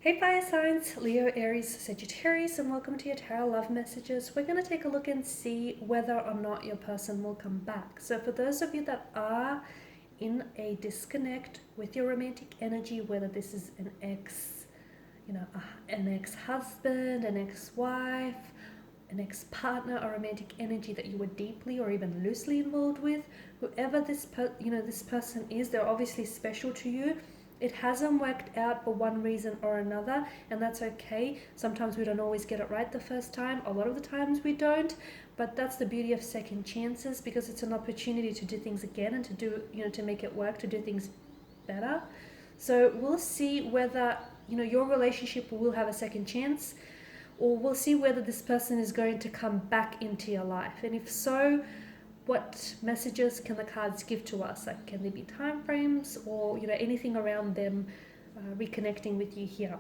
Hey fire signs, Leo, Aries, Sagittarius, and welcome to your tarot love messages. We're going to take a look and see whether or not your person will come back. So for those of you that are in a disconnect with your romantic energy, whether this is an ex, an ex-husband, an ex-wife, an ex-partner, or romantic energy that you were deeply or even loosely involved with, whoever this person is, they're obviously special to you. It hasn't worked out for one reason or another, and that's okay. Sometimes we don't always get it right the first time. A lot of the times we don't, but that's the beauty of second chances, because it's an opportunity to do things again and to do, to make it work, to do things better. So we'll see whether, your relationship will have a second chance, or we'll see whether this person is going to come back into your life. And if so, what messages can the cards give to us? Like, can there be time frames or anything around them reconnecting with you here?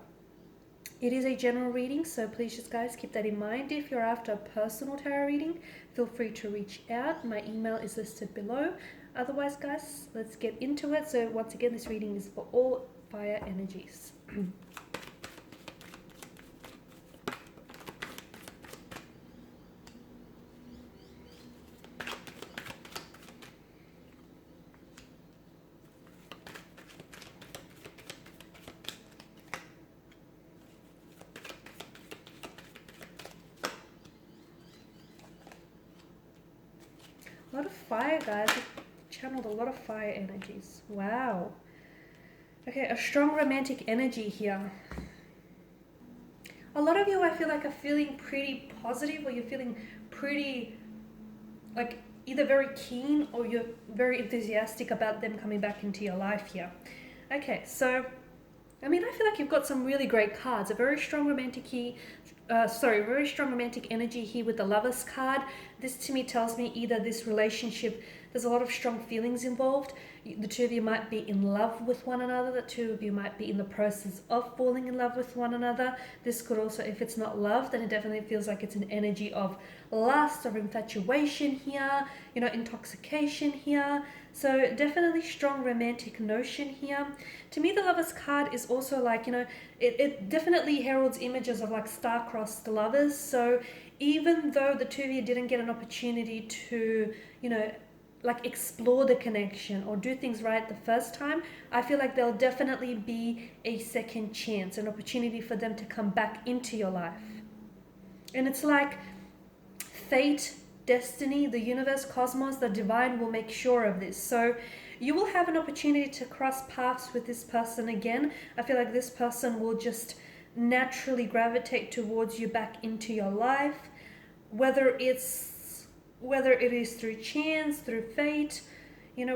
It is a general reading, so please just guys keep that in mind. If you're after a personal tarot reading, feel free to reach out. My email is listed below. Otherwise guys, let's get into it. So once again, this reading is for all fire energies. A lot of fire, guys. I've channeled a lot of fire energies. Wow. Okay, a strong romantic energy here. A lot of you, I feel like, are feeling pretty positive, or you're feeling pretty, like, either very keen or you're very enthusiastic about them coming back into your life here. Okay, so, I feel like you've got some really great cards. A very strong very strong romantic energy here with the Lovers card. This to me tells me either this relationship, there's a lot of strong feelings involved. The two of you might be in love with one another. The two of you might be in the process of falling in love with one another. This could also, if it's not love, then it definitely feels like it's an energy of lust or infatuation here, intoxication here. So definitely strong romantic notion here. To me, the Lovers card is also like, it definitely heralds images of like star-crossed lovers. So even though the two of you didn't get an opportunity to, like explore the connection or do things right the first time, I feel like there'll definitely be a second chance, an opportunity for them to come back into your life. And it's like fate, destiny, the universe, cosmos, the divine will make sure of this. So you will have an opportunity to cross paths with this person again. I feel like this person will just naturally gravitate towards you back into your life, whether it is through chance, through fate,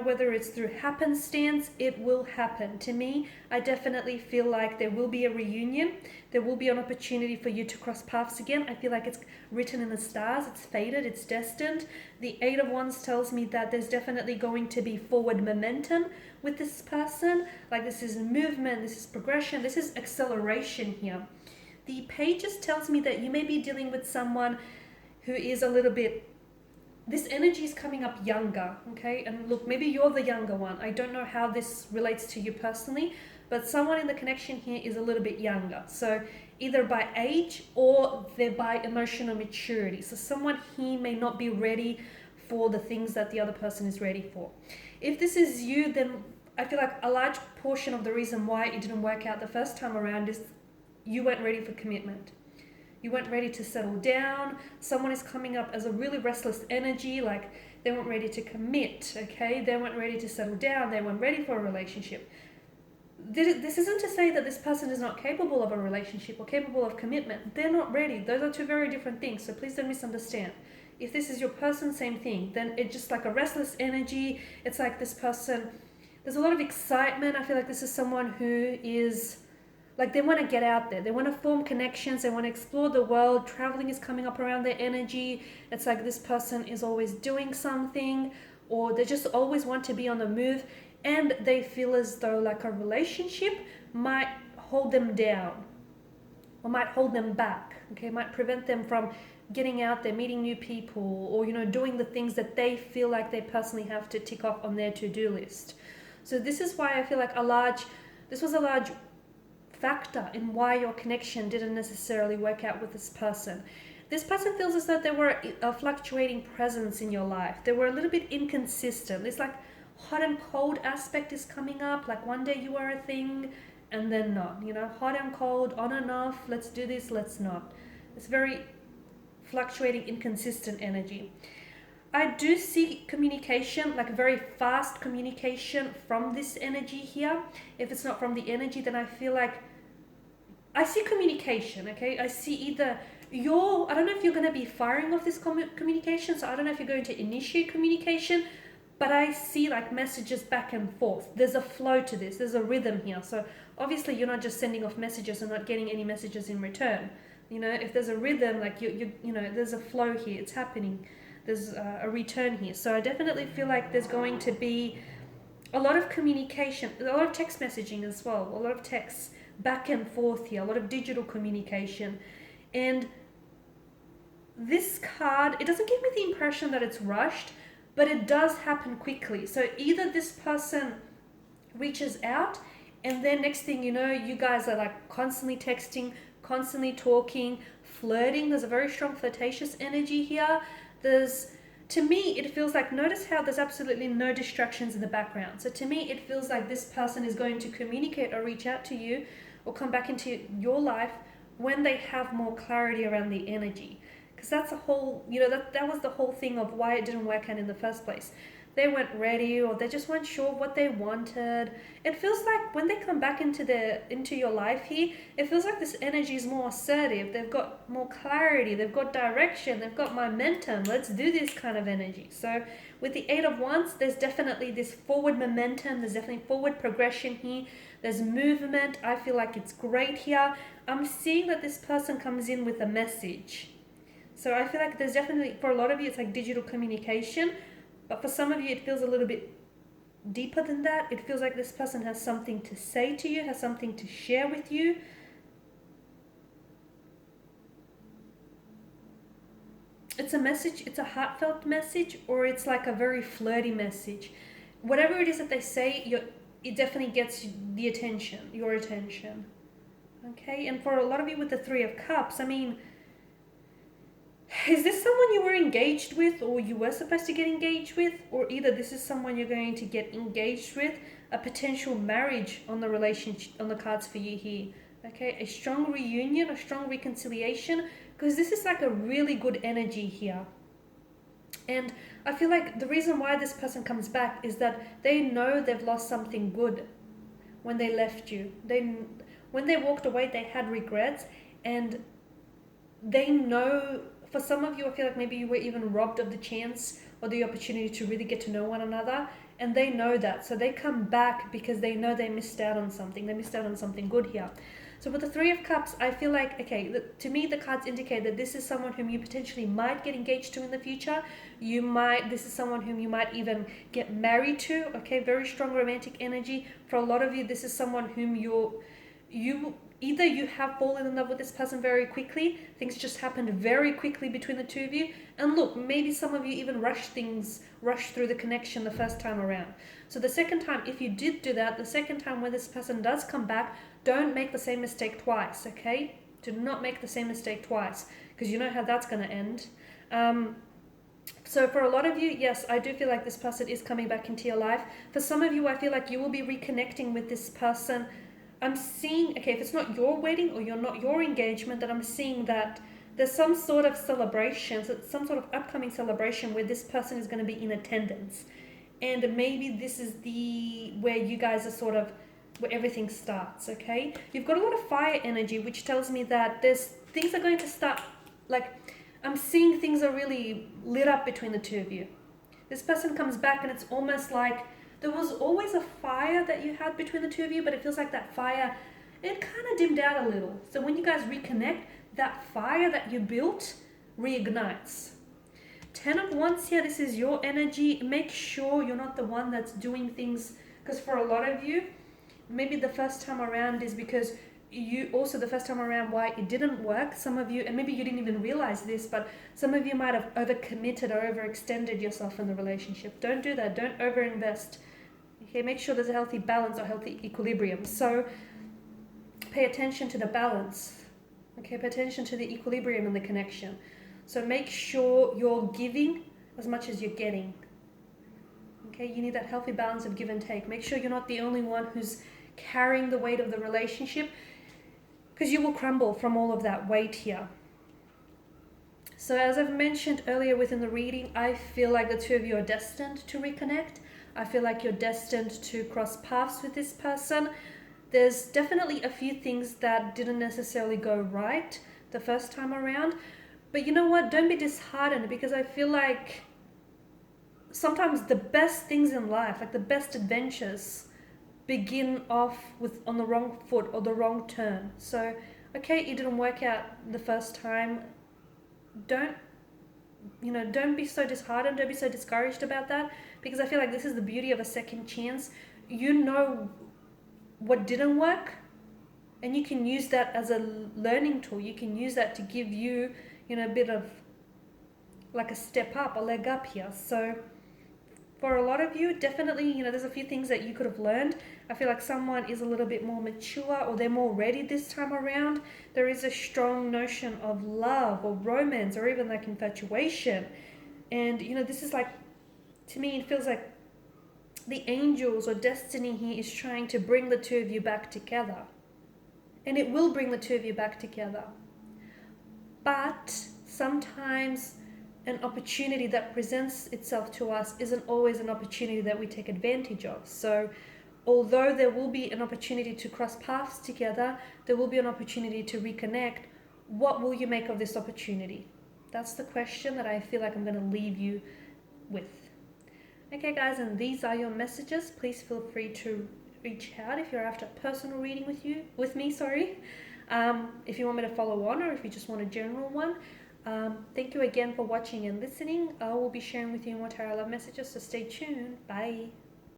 whether it's through happenstance, it will happen. To me, I definitely feel like there will be a reunion. There will be an opportunity for you to cross paths again. I feel like it's written in the stars, it's fated, it's destined. The Eight of Wands tells me that there's definitely going to be forward momentum with this person. Like, this is movement, this is progression, this is acceleration here. The Pages tells me that you may be dealing with someone who is a little bit, this energy is coming up younger, okay? And look, maybe you're the younger one. I don't know how this relates to you personally, but someone in the connection here is a little bit younger. So either by age or they're by emotional maturity. So someone here may not be ready for the things that the other person is ready for. If this is you, then I feel like a large portion of the reason why it didn't work out the first time around is you weren't ready for commitment. You weren't ready to settle down. Someone is coming up as a really restless energy, like they weren't ready to commit, okay? They weren't ready to settle down. They weren't ready for a relationship. This isn't to say that this person is not capable of a relationship or capable of commitment. They're not ready. Those are two very different things, so please don't misunderstand. If this is your person, same thing. Then it's just like a restless energy. It's like this person, there's a lot of excitement. I feel like this is someone who is, like, they want to get out there. They want to form connections. They want to explore the world. Traveling is coming up around their energy. It's like this person is always doing something, or they just always want to be on the move. And they feel as though like a relationship might hold them down or might hold them back, okay? Might prevent them from getting out there, meeting new people, or, doing the things that they feel like they personally have to tick off on their to-do list. So this is why I feel like this was a large factor in why your connection didn't necessarily work out with this person. This person feels as though they were a fluctuating presence in your life. They were a little bit inconsistent. This like hot and cold aspect is coming up. Like one day you are a thing and then not. You know, hot and cold, on and off. Let's do this, let's not. It's very fluctuating, inconsistent energy. I do see communication, like very fast communication from this energy here. If it's not from the energy, then I feel like I see communication, okay? I see either I don't know if you're going to be firing off this communication, so I don't know if you're going to initiate communication, but I see like messages back and forth. There's a flow to this, there's a rhythm here. So obviously you're not just sending off messages and not getting any messages in return. You know, if there's a rhythm, like you know, there's a flow here, it's happening. There's a return here. So I definitely feel like there's going to be a lot of communication, a lot of text messaging as well, a lot of texts back and forth here, a lot of digital communication. And this card, it doesn't give me the impression that it's rushed, but it does happen quickly. So either this person reaches out and then next thing you know, you guys are like constantly texting, constantly talking, flirting. There's a very strong flirtatious energy here. To me, it feels like, notice how there's absolutely no distractions in the background. So to me, it feels like this person is going to communicate or reach out to you or come back into your life when they have more clarity around the energy. Because that's a whole, you know, that was the whole thing of why it didn't work out in the first place. They weren't ready, or they just weren't sure what they wanted. It feels like when they come back into your life here, it feels like this energy is more assertive. They've got more clarity, they've got direction, they've got momentum. Let's do this kind of energy. So with the Eight of Wands, there's definitely this forward momentum, there's definitely forward progression here. There's movement. I feel like it's great here. I'm seeing that this person comes in with a message. So I feel like there's definitely, for a lot of you, it's like digital communication. But for some of you, it feels a little bit deeper than that. It feels like this person has something to say to you, has something to share with you. It's a message, it's a heartfelt message, or it's like a very flirty message. Whatever it is that they say, it definitely gets the attention, your attention. Okay, and for a lot of you with the Three of Cups, I mean, is this someone you were engaged with or you were supposed to get engaged with? Or either this is someone you're going to get engaged with, a potential marriage on the relationship, on the cards for you here. Okay, a strong reunion, a strong reconciliation, because this is like a really good energy here. And I feel like the reason why this person comes back is that they know they've lost something good when they left you. When they walked away, they had regrets, and they know. For some of you, I feel like maybe you were even robbed of the chance or the opportunity to really get to know one another, and they know that. So they come back because they know they missed out on something. They missed out on something good here. So with the Three of Cups, I feel like, okay, to me, the cards indicate that this is someone whom you potentially might get engaged to in the future. This is someone whom you might even get married to. Okay, very strong romantic energy. For a lot of you, this is someone whom either you have fallen in love with this person very quickly, things just happened very quickly between the two of you, and look, maybe some of you even rushed through the connection the first time around. So the second time, if you did do that, the second time when this person does come back, don't make the same mistake twice, okay? Do not make the same mistake twice, because you know how that's going to end. So for a lot of you, yes, I do feel like this person is coming back into your life. For some of you, I feel like you will be reconnecting with this person. I'm seeing, okay, if it's not your wedding or your engagement, then I'm seeing that there's some sort of celebration, so some sort of upcoming celebration where this person is going to be in attendance. And maybe this is where you guys are sort of, where everything starts, okay? You've got a lot of fire energy, which tells me that things are going to start, like, I'm seeing things are really lit up between the two of you. This person comes back and it's almost like, there was always a fire that you had between the two of you, but it feels like that fire, it kind of dimmed out a little. So when you guys reconnect, that fire that you built reignites. 10 of Wands here, this is your energy. Make sure you're not the one that's doing things, because for a lot of you, maybe the first time around is because the first time around why it didn't work. Some of you, and maybe you didn't even realize this, but some of you might have overcommitted or overextended yourself in the relationship. Don't do that. Don't overinvest. Okay, make sure there's a healthy balance or healthy equilibrium. So pay attention to the balance. Okay, pay attention to the equilibrium and the connection. So make sure you're giving as much as you're getting. Okay, you need that healthy balance of give and take. Make sure you're not the only one who's carrying the weight of the relationship, because you will crumble from all of that weight here. So as I've mentioned earlier within the reading, I feel like the two of you are destined to reconnect. I feel like you're destined to cross paths with this person. There's definitely a few things that didn't necessarily go right the first time around. But you know what? Don't be disheartened, because I feel like sometimes the best things in life, like the best adventures, begin off with on the wrong foot or the wrong turn. So, okay, it didn't work out the first time. Don't be so disheartened. Don't be so discouraged about that, because I feel like this is the beauty of a second chance. You know what didn't work, and you can use that as a learning tool. You can use that to give you, a bit of like a step up, a leg up here. So for a lot of you, definitely, there's a few things that you could have learned. I feel like someone is a little bit more mature, or they're more ready this time around. There is a strong notion of love or romance, or even like infatuation. And, this is like, to me, it feels like the angels or destiny here is trying to bring the two of you back together. And it will bring the two of you back together. But sometimes an opportunity that presents itself to us isn't always an opportunity that we take advantage of. So although there will be an opportunity to cross paths together, there will be an opportunity to reconnect. What will you make of this opportunity? That's the question that I feel like I'm going to leave you with. Okay guys, and these are your messages. Please feel free to reach out if you're after a personal reading with me. If you want me to follow on, or if you just want a general one. Thank you again for watching and listening. I will be sharing with you more tarot love messages, so stay tuned. Bye.